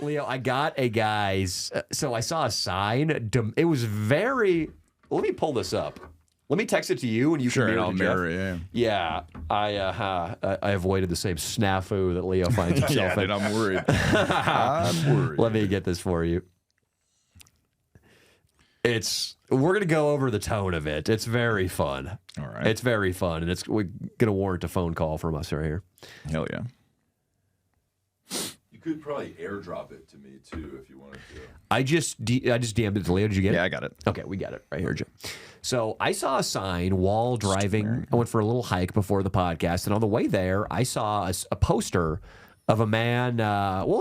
Leo, I got a guy's. So I saw a sign. It was very. Let me pull this up. Let me text it to you, and you can I'll mirror it. Yeah, I avoided the same snafu that Leo finds himself in. Dude, I'm worried. I'm worried. Let me get this for you. We're gonna go over the tone of it. It's very fun. All right. It's very fun, and we're gonna warrant a phone call from us right here. Hell yeah. You could probably airdrop it to me too if you wanted to. I just DM'd it to Leo. Did you get it? Yeah, I got it. Okay, we got it right here, Jim. So I saw a sign while driving. I went for a little hike before the podcast, and on the way there, I saw a poster of a man.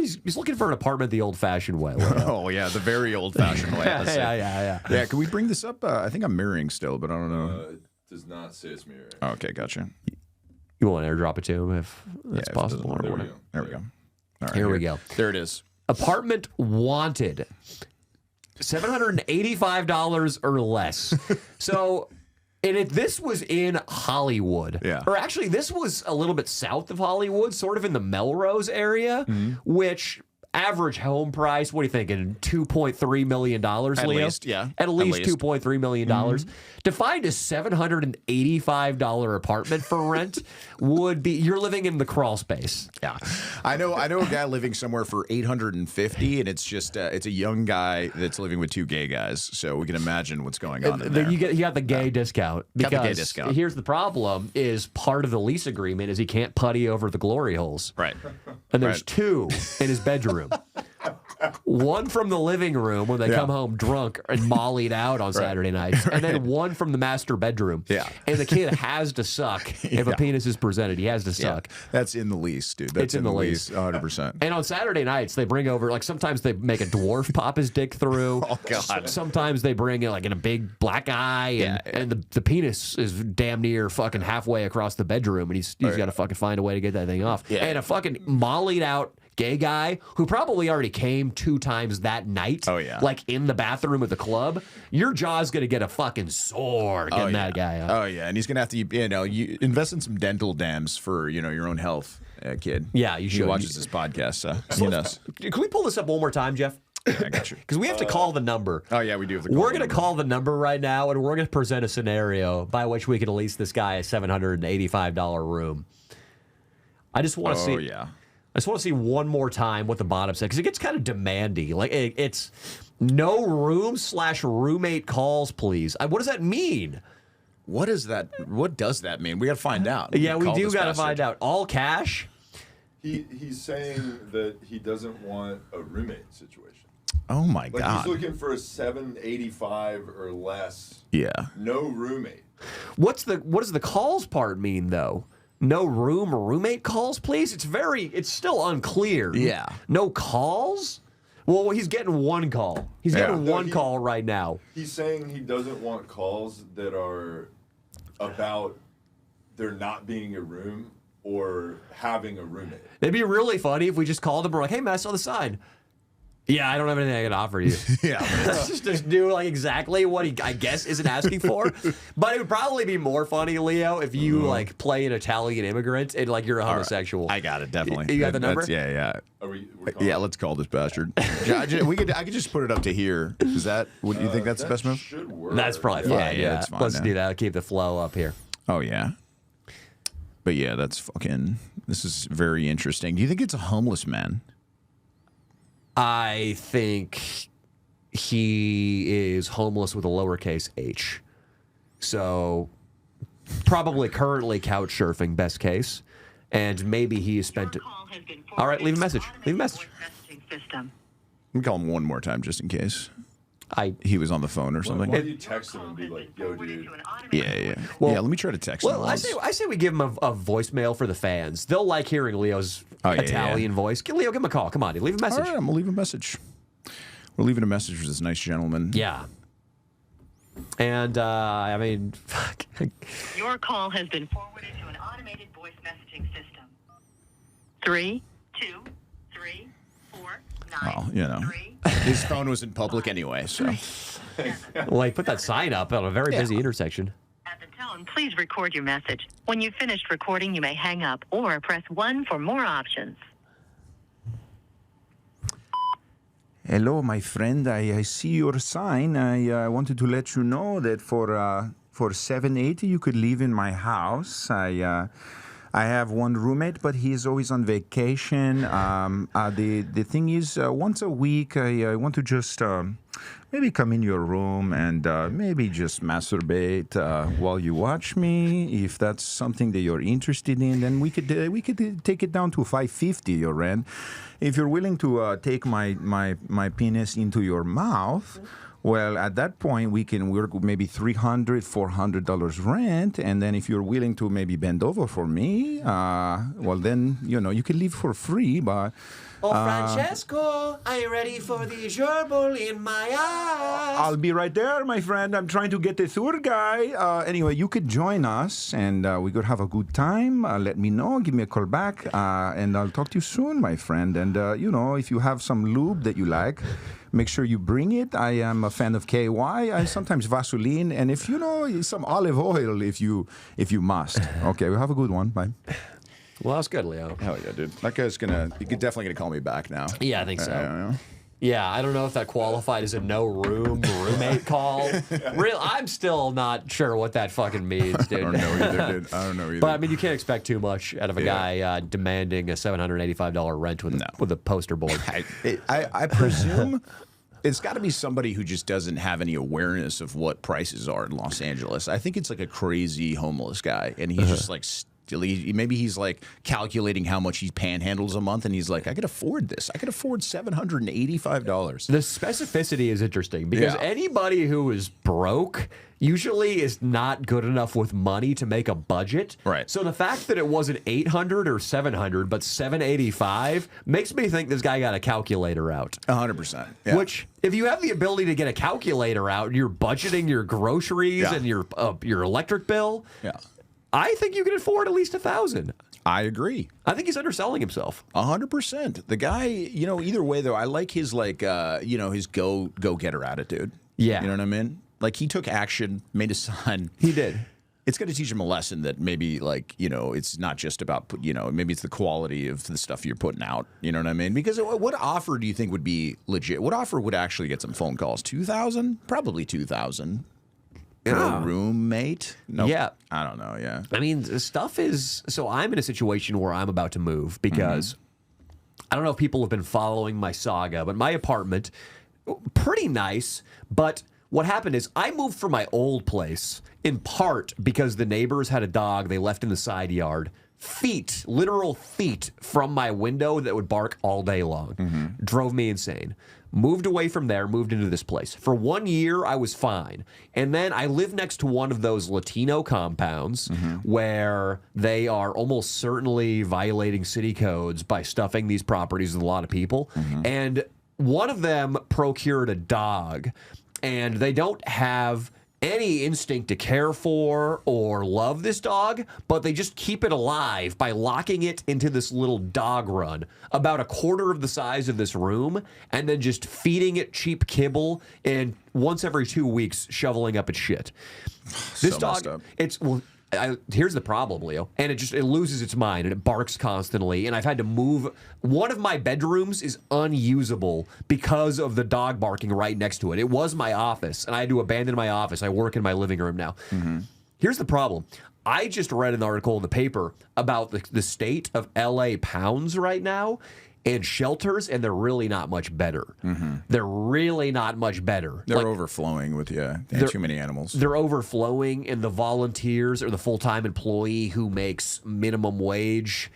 He's looking for an apartment the old-fashioned way. Oh yeah, the very old-fashioned way. Yeah. Yeah, can we bring this up? I think I'm mirroring still, but I don't know. It does not say it's mirroring. Oh, okay, gotcha. You want to airdrop it to him if that's possible? There we go. There we go. All right, Here we go. There it is. Apartment wanted. $785 or less. So, this was in Hollywood. Yeah. Or actually, this was a little bit south of Hollywood, sort of in the Melrose area, which average home price, what are you thinking? $2.3 million, Leo? Least, yeah. At least $2.3 million. To find a $785 apartment for rent would be, you're living in the crawl space. Yeah, I know a guy living somewhere for $850, and it's just it's a young guy that's living with two gay guys. So we can imagine what's going on in there. You got the gay discount. Got Because the gay discount. Here's the problem: is part of the lease agreement is he can't putty over the glory holes. Right. And there's two in his bedroom. One from the living room when they come home drunk and mollied out on Saturday nights, and then one from the master bedroom. Yeah. And the kid has to suck if a penis is presented. He has to suck. That's in the lease, dude. That's It's in the lease. 100%. And on Saturday nights, they bring over, like, sometimes they make a dwarf pop his dick through. Oh, God. Sometimes they bring in, like, in a big black eye, and the penis is damn near fucking halfway across the bedroom, and he's got to fucking find a way to get that thing off. Yeah. And a fucking mollied out gay guy who probably already came 2 times that night, like in the bathroom at the club, your jaw's gonna get a fucking sore getting that guy out. Oh yeah, and he's gonna have to, you invest in some dental dams for your own health, kid. Yeah, you should. He watches this podcast, so he knows. Can we pull this up one more time, Jeff? I got you. Because we have to call the number. Oh yeah, we do have to call We're going to call the number right now, and we're going to present a scenario by which we can lease this guy a $785 room. I just want to see. Oh yeah. I just want to see one more time what the bottom said, because it gets kind of demanding. Like, it's no room/roommate calls, please. What does that mean? What does that mean? We got to find out. Yeah, we do got to find out. All cash? He's saying that he doesn't want a roommate situation. Oh my Like God. he's looking for a 785 or less. Yeah. No roommate. What does the calls part mean, though? No roommate calls, please? It's still unclear. Yeah. No calls? Well, he's getting one call. He's getting one call right now. He's saying he doesn't want calls that are about there not being a room or having a roommate. It'd be really funny if we just called him and we're like, hey, man, I saw the sign. Yeah, I don't have anything I can offer you. Yeah. just do like exactly what he, I guess, isn't asking for. But it would probably be more funny, Leo, if you like play an Italian immigrant and like you're a homosexual. I got it, definitely. You got the number? Yeah. We're Yeah, let's call this bastard. Yeah, I could just put it up to here. Is that what you think that's the best move? Should work. That's probably fine. Yeah, that's fine. Let's do that. Keep the flow up here. Oh yeah. But yeah, this is very interesting. Do you think it's a homeless man? I think he is homeless with a lowercase h. So probably currently couch surfing, best case. And maybe he has spent it. All right, leave a message. Leave a message. Let me call him one more time just in case he was on the phone or something. Why don't you text him and be like, yo, dude. Yeah. Well, let me try to text him. Well, I say we give him a voicemail for the fans. They'll like hearing Leo's Italian voice. Leo, give him a call. Come on, dude. Leave a message. All right, I'm going to leave a message. We're leaving a message for this nice gentleman. Yeah. And, I mean, fuck. Your call has been forwarded to an automated voice messaging system. 3, 2, 3, 4, 9, 3. His phone was in public anyway, so. Like, put that sign up on a very busy intersection. At the tone, please record your message. When you've finished recording, you may hang up or press 1 for more options. Hello, my friend. I see your sign. I wanted to let you know that for $780 you could live in my house. I have one roommate, but he's always on vacation. The thing is, once a week, I want to just maybe come in your room and maybe just masturbate while you watch me. If that's something that you're interested in, then we could take it down to $550 your rent. If you're willing to take my penis into your mouth. Well, at that point, we can work maybe $300, $400 rent, and then if you're willing to maybe bend over for me, well, then, you can leave for free, but... Francesco, are you ready for the gerbil in my eyes? I'll be right there, my friend. I'm trying to get the tour guy. Anyway, you could join us, and we could have a good time. Let me know. Give me a call back, and I'll talk to you soon, my friend. And, if you have some lube that you like, make sure you bring it. I am a fan of KY. Sometimes Vaseline, and if some olive oil, if you must. Okay, we'll have a good one. Bye. Well, that's good, Leo. Hell yeah, dude. That guy's definitely gonna call me back now. Yeah, I think so. Yeah, I don't know if that qualified as a roommate call. I'm still not sure what that fucking means, dude. I don't know either, dude. I don't know either. But I mean, you can't expect too much out of a guy demanding a $785 rent with a poster board. I presume it's got to be somebody who just doesn't have any awareness of what prices are in Los Angeles. I think it's like a crazy homeless guy, and he's just like. Maybe he's like calculating how much he panhandles a month, and he's like, I could afford this. I could afford $785. The specificity is interesting because anybody who is broke usually is not good enough with money to make a budget. Right. So the fact that it wasn't $800 or $700, but $785 makes me think this guy got a calculator out. 100%. Yeah. Which, if you have the ability to get a calculator out, and you're budgeting your groceries and your electric bill. Yeah. I think you can afford at least $1,000. I agree. I think he's underselling himself. 100%. The guy, either way though, I like his his go-getter attitude. Yeah. You know what I mean? Like he took action, made a son. He did. It's going to teach him a lesson that maybe it's not just about maybe it's the quality of the stuff you're putting out. You know what I mean? Because what offer do you think would be legit? What offer would actually get some phone calls? 2,000? Probably 2,000. A roommate? Nope. Yeah. I don't know, yeah. I mean, the stuff is... So I'm in a situation where I'm about to move because I don't know if people have been following my saga, but my apartment, pretty nice, but what happened is I moved from my old place in part because the neighbors had a dog they left in the side yard. Literal feet from my window that would bark all day long. Drove me insane. Moved away from there, moved into this place. For 1 year, I was fine. And then I live next to one of those Latino compounds where they are almost certainly violating city codes by stuffing these properties with a lot of people. And one of them procured a dog, and they don't have any instinct to care for or love this dog, but they just keep it alive by locking it into this little dog run about a quarter of the size of this room and then just feeding it cheap kibble and once every 2 weeks shoveling up its shit. This So dog, messed up. here's the problem, Leo, and it loses its mind and it barks constantly, and I've had to move. One of my bedrooms is unusable because of the dog barking right next to it. It was my office, and I had to abandon my office. I work in my living room now. Here's the problem. I just read an article in the paper about the state of LA pounds right now and shelters, and they're really not much better. They're really not much better. They're overflowing with, too many animals. They're overflowing, and the volunteers or the full-time employee who makes minimum wage,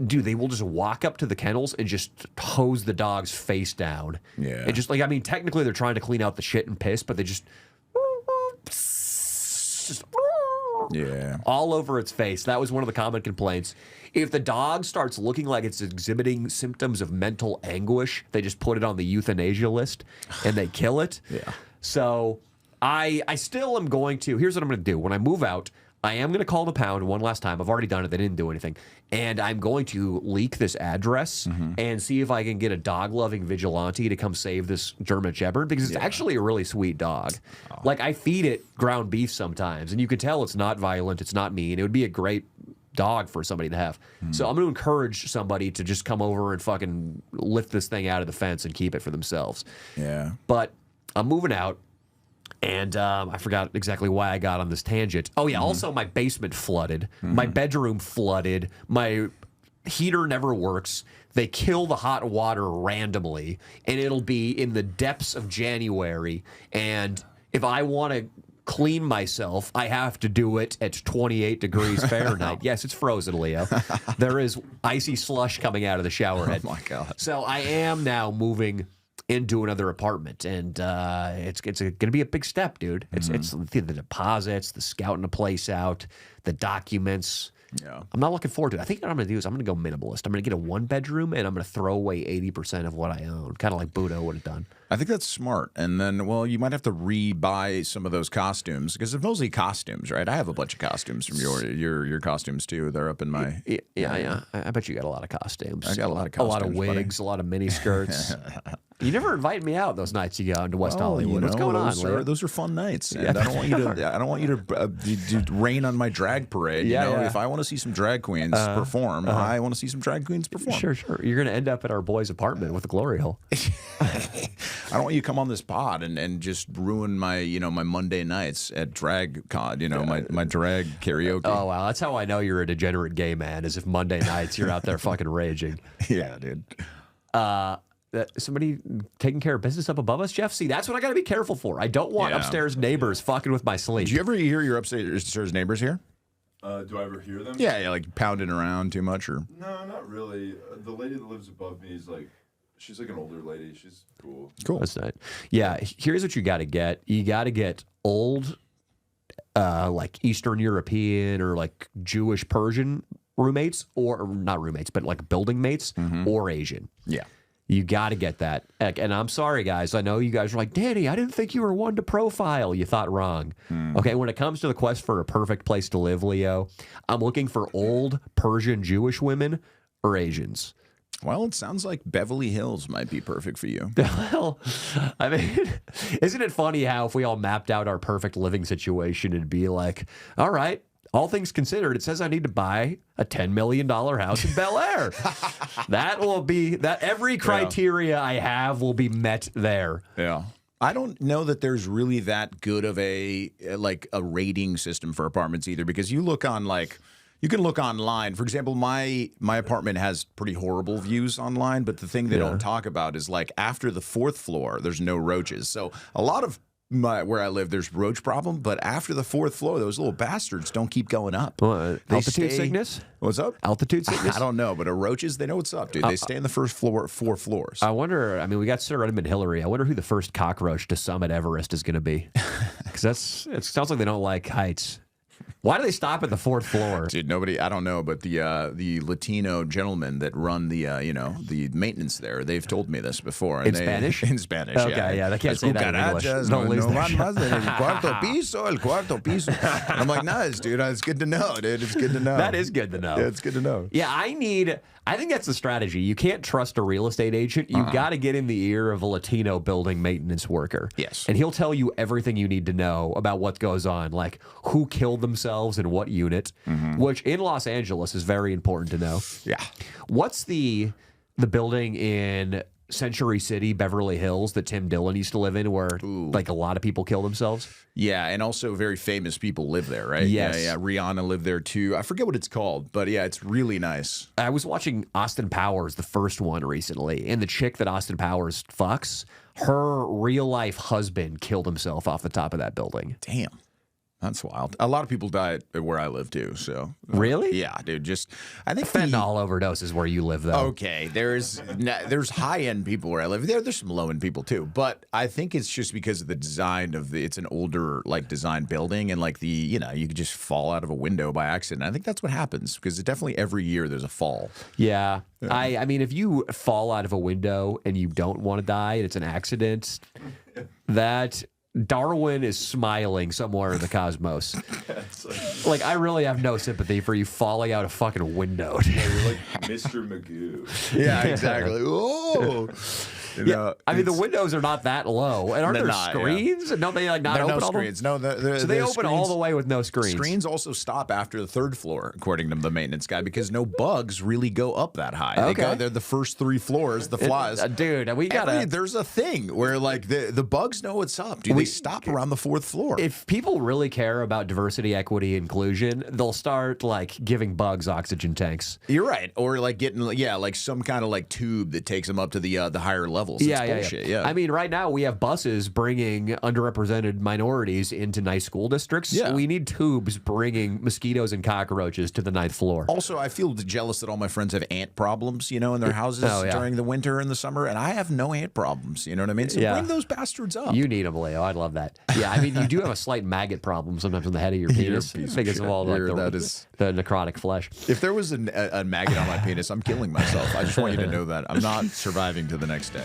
dude, they will just walk up to the kennels and just hose the dog's face down. Yeah. And just technically they're trying to clean out the shit and piss, but they just all over its face. That was one of the common complaints. If the dog starts looking like it's exhibiting symptoms of mental anguish, they just put it on the euthanasia list and they kill it. Yeah. So I still am going to, here's what I'm going to do. When I move out, I am going to call the pound one last time. I've already done it. They didn't do anything. And I'm going to leak this address and see if I can get a dog-loving vigilante to come save this German Shepherd, because it's actually a really sweet dog. Like, I feed it ground beef sometimes, and you can tell it's not violent. It's not mean. It would be a great dog for somebody to have. So I'm going to encourage somebody to just come over and fucking lift this thing out of the fence and keep it for themselves. Yeah. But I'm moving out. And I forgot exactly why I got on this tangent. Oh, yeah. Also, my basement flooded. My bedroom flooded. My heater never works. They kill the hot water randomly. And it'll be in the depths of January. And if I want to clean myself, I have to do it at 28 degrees Fahrenheit. Yes, it's frozen, Leo. There is icy slush coming out of the shower head. Oh, my God. So I am now moving into another apartment, and it's going to be a big step, dude. It's the deposits, the scouting the place out, the documents. Yeah. I'm not looking forward to it. I think what I'm going to do is I'm going to go minimalist. I'm going to get a 1-bedroom, and I'm going to throw away 80% of what I own, kind of like Budo would have done. I think that's smart. And then, well, you might have to re-buy some of those costumes because it's mostly costumes, right? I have a bunch of costumes from your costumes too. They're up in my Yeah. I bet you got a lot of costumes. I got a lot of a lot costumes, of wigs, a lot of mini skirts. You never invite me out those nights you go into West Hollywood. What's going on, Leo? Those are fun nights. And I don't want you to rain on my drag parade. Yeah. If I want to see some drag queens perform, I want to see some drag queens perform. Sure. You're going to end up at our boy's apartment with a glory hole. I don't want you to come on this pod and just ruin my my Monday nights at drag con. My drag karaoke. Oh wow, that's how I know you're a degenerate gay man. Is if Monday nights you're out there fucking raging. Yeah, dude. Somebody taking care of business up above us, Jeff? See, that's what I got to be careful for. I don't want upstairs neighbors fucking with my sleep. Do you ever hear your upstairs neighbors here? Do I ever hear them? Yeah, like pounding around too much, or? No, not really. The lady that lives above me is she's like an older lady. She's cool. Cool. That's nice. Yeah, here's what you got to get. You got to get old, like Eastern European or like Jewish Persian roommates, or not roommates, but like building mates, or Asian. Yeah. You got to get that. And I'm sorry, guys. I know you guys are like, Danny, I didn't think you were one to profile. You thought wrong. Okay, when it comes to the quest for a perfect place to live, Leo, I'm looking for old Persian Jewish women or Asians. Well, it sounds like Beverly Hills might be perfect for you. Well, I mean, isn't it funny how if we all mapped out our perfect living situation, it'd be like, all right, all things considered, it says I need to buy a $10 million house in Bel Air. That every criteria I have will be met there. Yeah. I don't know that there's really that good of a rating system for apartments either, because you can look online. For example, my apartment has pretty horrible views online, but the thing they don't talk about is like after the 4th floor, there's no roaches. So a lot of where I live, there's roach problem, but after the 4th floor, those little bastards don't keep going up. Altitude sickness? What's up? Altitude sickness? I don't know, but roaches, they know what's up, dude. They stay in the first 4 floors. I wonder, we got Sir Edmund Hillary. I wonder who the first cockroach to summit Everest is going to be. Because it sounds like they don't like heights. Why do they stop at the 4th floor? Dude, I don't know, but the Latino gentlemen that run the maintenance there, they've told me this before. In Spanish? In Spanish, okay, yeah. They can't say that in English. Don't lose their shit. El cuarto piso. I'm like, nice, dude. It's good to know, dude. It's good to know. That is good to know. Yeah, it's good to know. Yeah, I think that's the strategy. You can't trust a real estate agent. You got to get in the ear of a Latino building maintenance worker. Yes. And he'll tell you everything you need to know about what goes on, like who killed themselves in what unit, which in Los Angeles is very important to know. Yeah. What's the building in Century City, Beverly Hills that Tim Dillon used to live in where like a lot of people kill themselves? Yeah, and also very famous people live there, right? Yes. Yeah. Rihanna lived there too. I forget what it's called, but yeah, it's really nice. I was watching Austin Powers, the first one recently, and the chick that Austin Powers fucks, her real life husband killed himself off the top of that building. Damn. That's wild. A lot of people die at where I live too. So really, yeah, dude. I think fentanyl overdose is where you live, though. Okay, there's high end people where I live. There's some low end people too, but I think it's just because of the design of it's an older design building, and you could just fall out of a window by accident. I think that's what happens because definitely every year there's a fall. Yeah. I mean, if you fall out of a window and you don't want to die and it's an accident, that. Darwin is smiling somewhere in the cosmos. Like, I really have no sympathy for you falling out a fucking window. Yeah, you're like Mr. Magoo. Yeah, exactly. Oh. Yeah, I mean the windows are not that low, and aren't They're there not, yeah. screens? Don't they like not There are open no all the screens. No, So they open all the way with no screens. Screens also stop after the third floor, according to the maintenance guy, because no bugs really go up that high. Okay. They're the first 3 floors, the flies. Dude, we gotta. There's a thing where like the bugs know what's up. They stop around the 4th floor. If people really care about diversity, equity, inclusion, they'll start like giving bugs oxygen tanks. You're right, or like getting like some kind of like tube that takes them up to the higher levels. It's bullshit. Yeah. I mean, right now we have buses bringing underrepresented minorities into nice school districts. Yeah. We need tubes bringing mosquitoes and cockroaches to the 9th floor. Also, I feel jealous that all my friends have ant problems, in their houses during the winter and the summer, and I have no ant problems. You know what I mean? So bring those bastards up. You need them, Leo. I'd love that. Yeah, I mean, you do have a slight maggot problem sometimes on the head of your penis. Because of all like the necrotic flesh. If there was a maggot on my penis, I'm killing myself. I just want you to know that. I'm not surviving to the next day.